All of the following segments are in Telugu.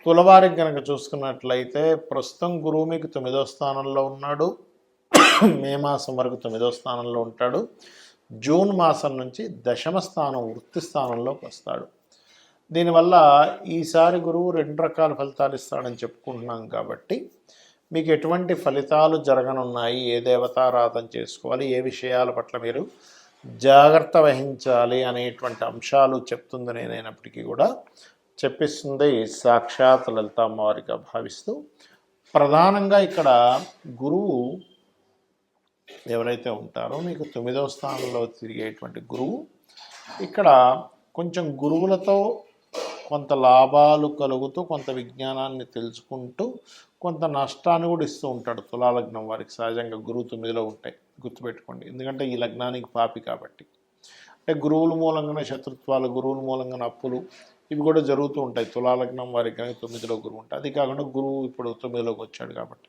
తులవారికి కనుక చూసుకున్నట్లయితే ప్రస్తుతం గురువు మీకు 9వ స్థానంలో ఉన్నాడు. మే మాసం వరకు 9వ స్థానంలో ఉంటాడు. జూన్ మాసం నుంచి దశమ స్థానం వృత్తి స్థానంలోకి వస్తాడు. దీనివల్ల ఈసారి గురువు 2 రకాల ఫలితాలు ఇస్తాడని చెప్పుకుంటున్నాం కాబట్టి మీకు ఎటువంటి ఫలితాలు జరగనున్నాయి, ఏ దేవతారాధన చేసుకోవాలి, ఏ విషయాల పట్ల మీరు జాగ్రత్త వహించాలి అనేటువంటి అంశాలు చెప్తుంది నేనైనప్పటికీ కూడా చెప్పిస్తుంది సాక్షాత్ లలిత అమ్మవారిగా భావిస్తూ, ప్రధానంగా ఇక్కడ గురువు ఎవరైతే ఉంటారో మీకు 9వ స్థానంలో తిరిగేటువంటి గురువు ఇక్కడ కొంచెం గురువులతో కొంత లాభాలు కలుగుతూ కొంత విజ్ఞానాన్ని తెలుసుకుంటూ కొంత నష్టాన్ని కూడా ఇస్తూ ఉంటాడు. తులాలగ్నం వారికి సహజంగా గురువు 9లో ఉంటాయి, గుర్తుపెట్టుకోండి. ఎందుకంటే ఈ లగ్నానికి పాపి కాబట్టి. అంటే గురువుల మూలంగానే శత్రుత్వాలు, గురువుల మూలంగానే అప్పులు, ఇవి కూడా జరుగుతూ ఉంటాయి తులాలగ్నం వారికి కానీ 9లో గురువు ఉంటాయి. అది కాకుండా గురువు ఇప్పుడు 9లోకి వచ్చాడు కాబట్టి.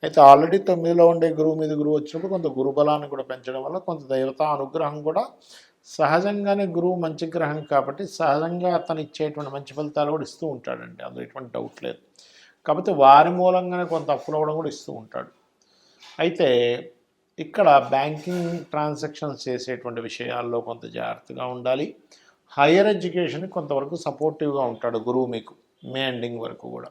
అయితే ఆల్రెడీ 9లో ఉండే గురువు మీద గురువు వచ్చినప్పుడు కొంత గురుబలాన్ని కూడా పెంచడం వల్ల కొంత దేవతా అనుగ్రహం కూడా సహజంగానే, గురువు మంచి గ్రహం కాబట్టి సహజంగా అతను ఇచ్చేటువంటి మంచి ఫలితాలు కూడా ఇస్తూ ఉంటాడండి, అందులో ఎటువంటి డౌట్ లేదు. కాకపోతే వారి మూలంగానే కొంత అప్పులు అవ్వడం కూడా ఇస్తూ ఉంటాడు. అయితే ఇక్కడ బ్యాంకింగ్ ట్రాన్సాక్షన్స్ చేసేటువంటి విషయాల్లో కొంత జాగ్రత్తగా ఉండాలి. హైయర్ ఎడ్యుకేషన్ కొంతవరకు సపోర్టివ్గా ఉంటాడు గురువు మీకు మే ఎండింగ్ వరకు కూడా.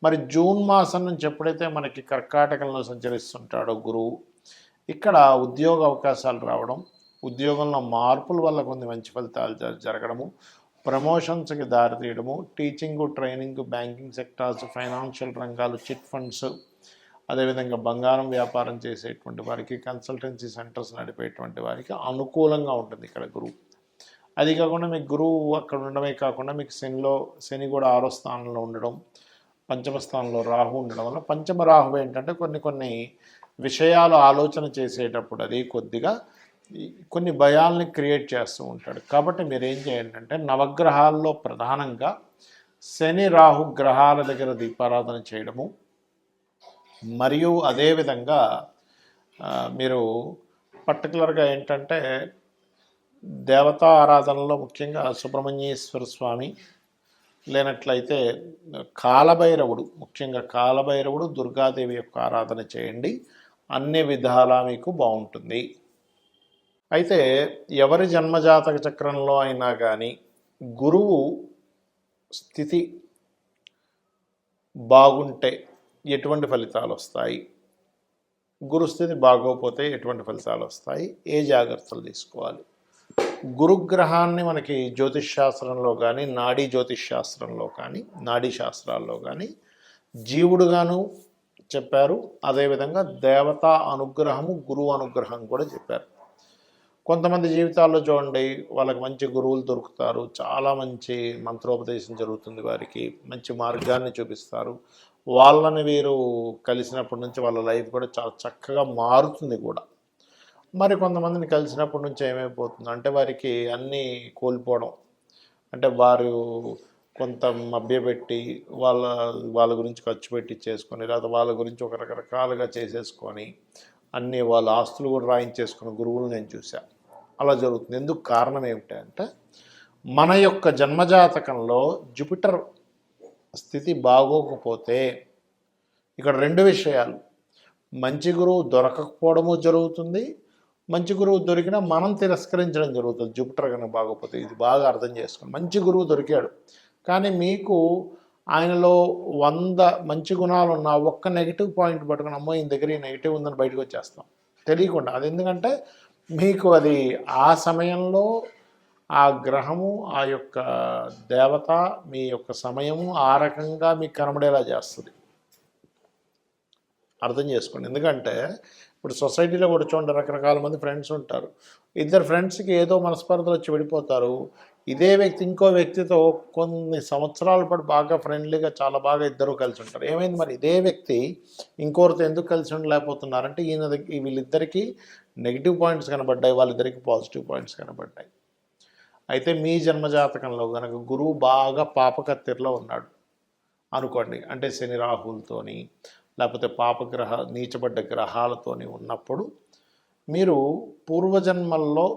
మరి జూన్ మాసం నుంచి ఎప్పుడైతే మనకి కర్కాటకంలో సంచరిస్తుంటాడో గురువు, ఇక్కడ ఉద్యోగ అవకాశాలు రావడం, ఉద్యోగంలో మార్పుల వల్ల కొన్ని మంచి ఫలితాలు జరగడము, ప్రమోషన్స్కి దారితీయడము, teaching, training, banking sectors, financial రంగాలు, చిట్ ఫండ్స్, అదేవిధంగా బంగారం వ్యాపారం చేసేటువంటి వారికి, కన్సల్టెన్సీ సెంటర్స్ నడిపేటువంటి వారికి అనుకూలంగా ఉంటుంది ఇక్కడ గురువు. అది కాకుండా మీకు గురువు అక్కడ ఉండడమే కాకుండా మీకు శని కూడా 6వ స్థానంలో ఉండడం, పంచమ స్థానంలో రాహు ఉండడం వల్ల, పంచమ రాహు ఏంటంటే కొన్ని విషయాలు ఆలోచన చేసేటప్పుడు అది కొద్దిగా కొన్ని భయాల్ని క్రియేట్ చేస్తూ ఉంటాడు. కాబట్టి మీరు ఏం చేయండి అంటే నవగ్రహాల్లో ప్రధానంగా శని రాహు గ్రహాల దగ్గర దీపారాధన చేయడము, మరియు అదేవిధంగా మీరు పర్టికులర్గా ఏంటంటే దేవతా ఆరాధనలో ముఖ్యంగా సుబ్రహ్మణ్యేశ్వర స్వామి, లేనట్లయితే కాలభైరవుడు, ముఖ్యంగా కాలభైరవుడు, దుర్గాదేవి యొక్క ఆరాధన చేయండి. అన్ని విధాలా మీకు బాగుంటుంది. అయితే ఎవరి జన్మజాతక చక్రంలో అయినా కానీ గురువు స్థితి బాగుంటే ఎటువంటి ఫలితాలు వస్తాయి, గురుస్థితి బాగోకపోతే ఎటువంటి ఫలితాలు వస్తాయి, ఏ జాగ్రత్తలు తీసుకోవాలి, గురుగ్రహాన్ని మనకి జ్యోతిష్ శాస్త్రంలో కానీ, నాడీ జ్యోతిష్ శాస్త్రంలో కానీ, నాడీ శాస్త్రాల్లో కానీ జీవుడుగాను చెప్పారు. అదేవిధంగా దేవతా అనుగ్రహము, గురువు అనుగ్రహం కూడా చెప్పారు. కొంతమంది జీవితాల్లో చూడండి, వాళ్ళకి మంచి గురువులు దొరుకుతారు, చాలా మంచి మంత్రోపదేశం జరుగుతుంది, వారికి మంచి మార్గాన్ని చూపిస్తారు. వాళ్ళని వీరు కలిసినప్పటి నుంచి వాళ్ళ లైఫ్ కూడా చాలా చక్కగా మారుతుంది కూడా. మరి కొంతమందిని కలిసినప్పటి నుంచి ఏమైపోతుంది అంటే వారికి అన్నీ కోల్పోవడం, అంటే వారు కొంత మభ్యపెట్టి వాళ్ళ గురించి ఖర్చు పెట్టి చేసుకొని, లేదా వాళ్ళ గురించి ఒక రకరకాలుగా చేసేసుకొని అన్నీ వాళ్ళ ఆస్తులు కూడా రాయించేసుకున్న గురువులు నేను చూశాను. అలా జరుగుతుంది. ఎందుకు కారణం ఏమిటంటే మన యొక్క జన్మజాతకంలో జూపిటర్ స్థితి బాగోకపోతే ఇక్కడ 2 విషయాలు, మంచి గురువు దొరకకపోవడము జరుగుతుంది, మంచి గురువు దొరికినా మనం తిరస్కరించడం జరుగుతుంది. జూపిటర్ కనుక బాగోకపోతే ఇది బాగా అర్థం చేసుకోండి. మంచి గురువు దొరికాడు కానీ మీకు ఆయనలో 100 మంచి గుణాలు ఉన్న ఒక్క నెగిటివ్ పాయింట్ పట్టుకుని అమ్మో ఈయన దగ్గర ఈ నెగిటివ్ ఉందని బయటకు వచ్చేస్తాం తెలియకుండా. అది ఎందుకంటే మీకు అది ఆ సమయంలో ఆ గ్రహము, ఆ యొక్క దేవత మీ యొక్క సమయము ఆ రకంగా మీకు కనబడేలా చేస్తుంది. అర్థం చేసుకోండి. ఎందుకంటే ఇప్పుడు సొసైటీలో కూడా చూడండి, రకరకాల మంది ఫ్రెండ్స్ ఉంటారు. ఇద్దరు ఫ్రెండ్స్కి ఏదో మనస్పర్ధలు వచ్చి విడిపోతారు. ఇదే వ్యక్తి ఇంకో వ్యక్తితో కొన్ని సంవత్సరాల పాటు బాగా ఫ్రెండ్లీగా చాలా బాగా ఇద్దరు కలిసి ఉంటారు. ఏమైంది మరి ఇదే వ్యక్తి ఇంకోరితో ఎందుకు కలిసి ఉండలేకపోతున్నారంటే వీళ్ళిద్దరికీ నెగిటివ్ పాయింట్స్ కనబడ్డాయి, వాళ్ళిద్దరికీ పాజిటివ్ పాయింట్స్ కనబడ్డాయి. అయితే మీ జన్మజాతకంలో కనుక గురువు బాగా పాపకత్తిరిలో ఉన్నాడు అనుకోండి, అంటే శని రాహులతోని లేకపోతే పాపగ్రహ నీచబడ్డ గ్రహాలతోని ఉన్నప్పుడు మీరు పూర్వజన్మల్లో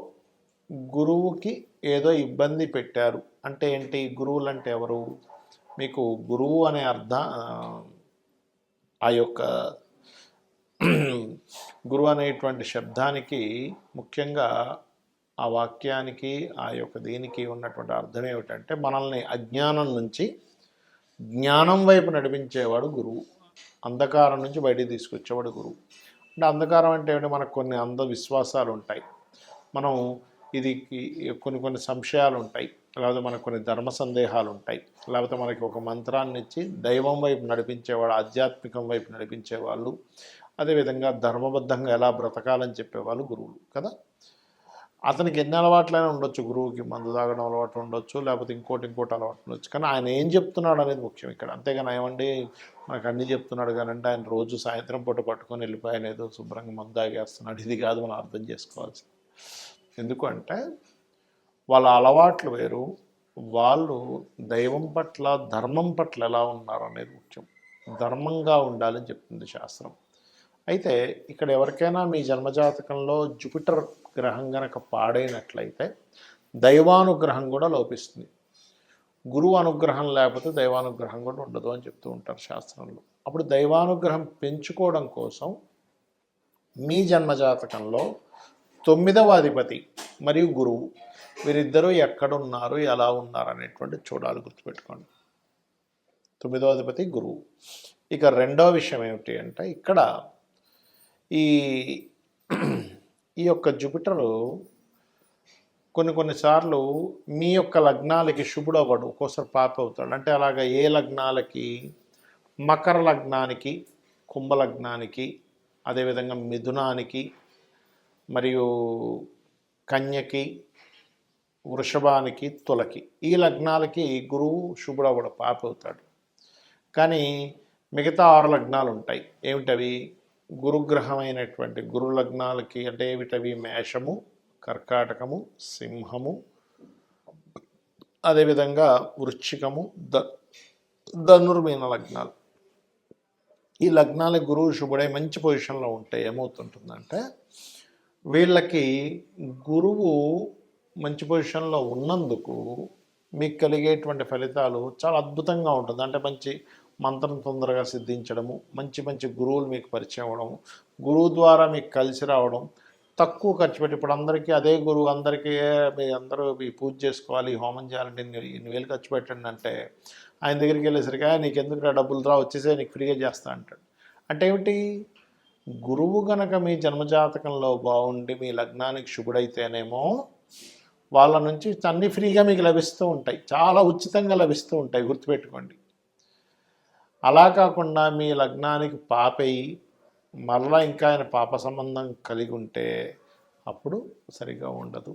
గురువుకి ఏదో ఇబ్బంది పెట్టారు. అంటే ఏంటి, గురువులు అంటే ఎవరు, మీకు గురువు అనే ఆ యొక్క గురువు అనేటువంటి శబ్దానికి ముఖ్యంగా ఆ వాక్యానికి ఆ యొక్క దీనికి ఉన్నటువంటి అర్థం ఏమిటంటే మనల్ని అజ్ఞానం నుంచి జ్ఞానం వైపు నడిపించేవాడు గురువు, అంధకారం నుంచి బయటికి తీసుకొచ్చేవాడు గురువు. అంటే అంధకారం అంటే ఏమిటి, మనకు కొన్ని అంధవిశ్వాసాలు ఉంటాయి, మనం ఇది కొన్ని సంశయాలు ఉంటాయి, లేకపోతే మనకు కొన్ని ధర్మ సందేహాలు ఉంటాయి, లేకపోతే మనకి ఒక మంత్రాన్ని ఇచ్చి దైవం వైపు నడిపించేవాడు, ఆధ్యాత్మికం వైపు నడిపించేవాళ్ళు, అదేవిధంగా ధర్మబద్ధంగా ఎలా బ్రతకాలని చెప్పేవాళ్ళు గురువులు కదా. అతనికి ఎన్ని అలవాట్లైనా ఉండొచ్చు, గురువుకి మందు తాగడం అలవాటు ఉండొచ్చు, లేకపోతే ఇంకోటి అలవాటు ఉండొచ్చు, కానీ ఆయన ఏం చెప్తున్నాడు అనేది ముఖ్యం ఇక్కడ. అంతేగాని ఏమండి మనకు అన్నీ చెప్తున్నాడు కానీ అంటే ఆయన రోజు సాయంత్రం పూట పట్టుకొని వెళ్ళిపోయాను ఏదో శుభ్రంగా మందు తాగేస్తున్నాడు, ఇది కాదు మనం అర్థం చేసుకోవాల్సి. ఎందుకంటే వాళ్ళ అలవాట్లు వేరు, వాళ్ళు దైవం పట్ల ధర్మం పట్ల ఎలా ఉన్నారు అనేది ముఖ్యం. ధర్మంగా ఉండాలని చెప్తుంది శాస్త్రం. అయితే ఇక్కడ ఎవరికైనా మీ జన్మజాతకంలో జూపిటర్ గ్రహం గనక పాడైనట్లయితే దైవానుగ్రహం కూడా లోపిస్తుంది. గురువు అనుగ్రహం లేకపోతే దైవానుగ్రహం కూడా ఉండదు అని చెప్తూ ఉంటారు శాస్త్రంలో. అప్పుడు దైవానుగ్రహం పెంచుకోవడం కోసం మీ జన్మజాతకంలో 9వ అధిపతి మరియు గురువు వీరిద్దరూ ఎక్కడున్నారు, ఎలా ఉన్నారు అనేటువంటి చూడాలి, గుర్తుపెట్టుకోండి. 9వ అధిపతి గురువు. ఇక రెండవ విషయం ఏమిటి అంటే ఇక్కడ ఈ యొక్క జూపిటరు కొన్నిసార్లు మీ యొక్క లగ్నాలకి శుభుడు అవ్వడు, ఒక్కోసారి పాప అవుతాడు. అంటే అలాగా ఏ లగ్నాలకి, మకర లగ్నానికి, కుంభ లగ్నానికి, అదేవిధంగా మిథునానికి, మరియు కన్యకి, వృషభానికి, తులకి, ఈ లగ్నాలకి గురువు శుభుడవ్వడు, పాప అవుతాడు. కానీ మిగతా 6 లగ్నాలు ఉంటాయి. ఏమిటవి? గురుగ్రహమైనటువంటి గురు లగ్నాలకి అంటే ఏమిటవి? మేషము, కర్కాటకము, సింహము, అదేవిధంగా వృశ్చికము, ధనుర్మీన లగ్నాలు. ఈ లగ్నాలకు గురువు శుభుడై మంచి పొజిషన్లో ఉంటే ఏమవుతుంటుందంటే వీళ్ళకి గురువు మంచి పొజిషన్లో ఉన్నందుకు మీకు కలిగేటువంటి ఫలితాలు చాలా అద్భుతంగా ఉంటుంది. అంటే మంచి మంత్రం తొందరగా సిద్ధించడము, మంచి గురువులు మీకు పరిచయం అవ్వడం, గురువు ద్వారా మీకు కలిసి రావడం, తక్కువ ఖర్చు పెట్టి. ఇప్పుడు అందరికీ అదే గురువు అందరికీ అందరూ ఈ పూజ చేసుకోవాలి, హోమం చేయాలంటే ఇన్ని వేలు ఖర్చు పెట్టండి అంటే ఆయన దగ్గరికి వెళ్ళేసరికి నీకు ఎందుకు డబ్బులు రా, వచ్చేసే నీకు ఫ్రీగా చేస్తా అంటాడు. అంటే ఏమిటి? గురువు గనక మీ జన్మజాతకంలో బాగుండి మీ లగ్నానికి శుభుడైతేనేమో వాళ్ళ నుంచి అన్నీ ఫ్రీగా మీకు లభిస్తూ ఉంటాయి, చాలా ఉచితంగా లభిస్తూ ఉంటాయి, గుర్తుపెట్టుకోండి. అలా కాకుండా మీ లగ్నానికి పాపయి మరలా ఇంకా ఆయన పాప సంబంధం కలిగి ఉంటే అప్పుడు సరిగా ఉండదు.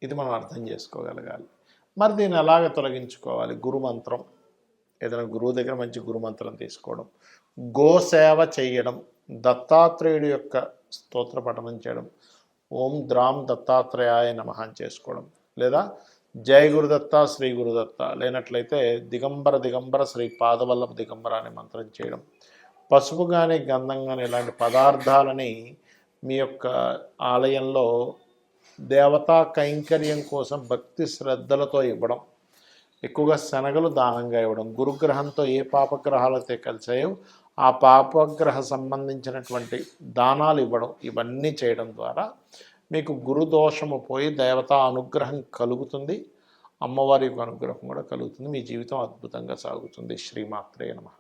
ఇది మనం అర్థం చేసుకోగలగాలి. మరి దీన్ని ఎలాగ తొలగించుకోవాలి? గురుమంత్రం, ఏదైనా గురువు దగ్గర మంచి గురుమంత్రం తీసుకోవడం, గోసేవ చేయడం, దత్తాత్రేయుడి యొక్క స్తోత్ర పఠనం చేయడం, ఓం ద్రాం దత్తాత్రేయాయ నమః అని చేసుకోవడం, లేదా జయ గురుదత్త శ్రీ గురుదత్త, లేనట్లయితే దిగంబర శ్రీ పాదవల్లభ దిగంబర అనే మంత్రం చేయడం, పసుపు కానీ గంధం కానీ ఇలాంటి పదార్థాలని మీ యొక్క ఆలయంలో దేవతా కైంకర్యం కోసం భక్తి శ్రద్ధలతో ఇవ్వడం, ఎక్కువగా శనగలు దానంగా ఇవ్వడం, గురుగ్రహంతో ఏ పాపగ్రహాలైతే కలిసాయో ఆ పాపగ్రహ సంబంధించినటువంటి దానాలు ఇవ్వడం, ఇవన్నీ చేయడం ద్వారా మీకు గురుదోషము పోయి దేవతా అనుగ్రహం కలుగుతుంది, అమ్మవారి యొక్క అనుగ్రహం కూడా కలుగుతుంది, మీ జీవితం అద్భుతంగా సాగుతుంది. శ్రీమాత్రే నమః.